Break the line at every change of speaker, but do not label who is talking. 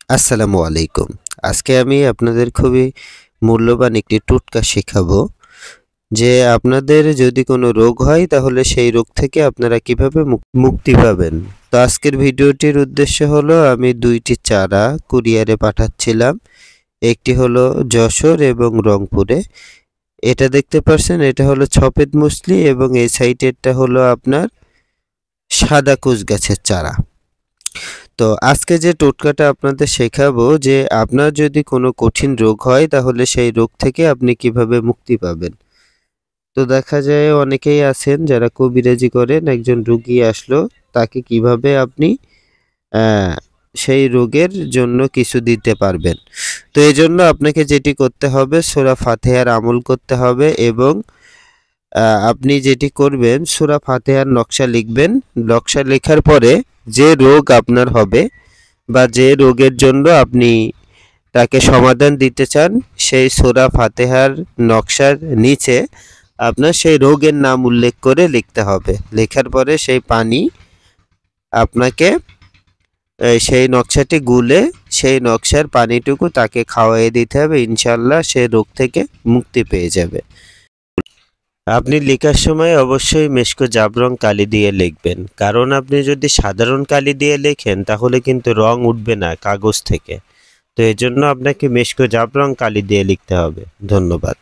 আসসালামু আলাইকুম। আজকে আমি আপনাদের খুবই মূল্যবান একটি টোটকা শেখাবো যে আপনাদের যদি কোনো রোগ হয় তাহলে সেই রোগ থেকে আপনারা কিভাবে মুক্তি পাবেন। তো আজকের ভিডিওটির উদ্দেশ্য হলো আমি ২টি চারা কুরিয়ারে পাঠাচ্ছিলাম। একটি হলো যশোর এবং রংপুরে। এটা দেখতে পাচ্ছেন, এটা হলো সফেদ মুসলি এবং এই সাইডেরটা হলো আপনার সাদা কুশ গাছের চারা। তো আজকে যে টোটকাটা আপনাদের শেখাবো যে আপনার যদি কোনো কঠিন রোগ হয় তাহলে সেই রোগ থেকে আপনি কিভাবে মুক্তি পাবেন। তো দেখা যায় অনেকেই আছেন যারা কবিরাজি করেন, একজন রোগী আসলো তাকে কিভাবে আপনি আহ, সেই রোগের জন্য কিছু দিতে পারবেন। তো এই জন্য আপনাকে যেটি করতে হবে সূরা ফাতিহার আমল করতে হবে এবং আপনি যেটি করবেন সূরা ফাতিহার নকশা লিখবেন। নকশা লেখার পরে যে রোগ আপনার হবে বা যে রোগের জন্য আপনি তাকে সমাধান দিতে চান সেই সূরা ফাতিহার নকশার নিচে আপনার সেই রোগের নাম উল্লেখ করে লিখতে হবে। লেখার পরে সেই পানি আপনাকে সেই নকশাটি গুলে সেই নকশার পানিটুকু তাকে খাওয়াইয়ে দিতে হবে। ইনশাল্লাহ সে রোগ থেকে মুক্তি পেয়ে যাবে। আপনি লেখার সময় অবশ্যই মেশকো জাবরং কালি দিয়ে লিখবেন, কারণ আপনি যদি সাধারণ কালি দিয়ে লেখেন তাহলে কিন্তু রং উঠবে না কাগজ থেকে। তো এজন্য আপনাকে মেশকো জাবরং কালি দিয়ে লিখতে হবে। ধন্যবাদ।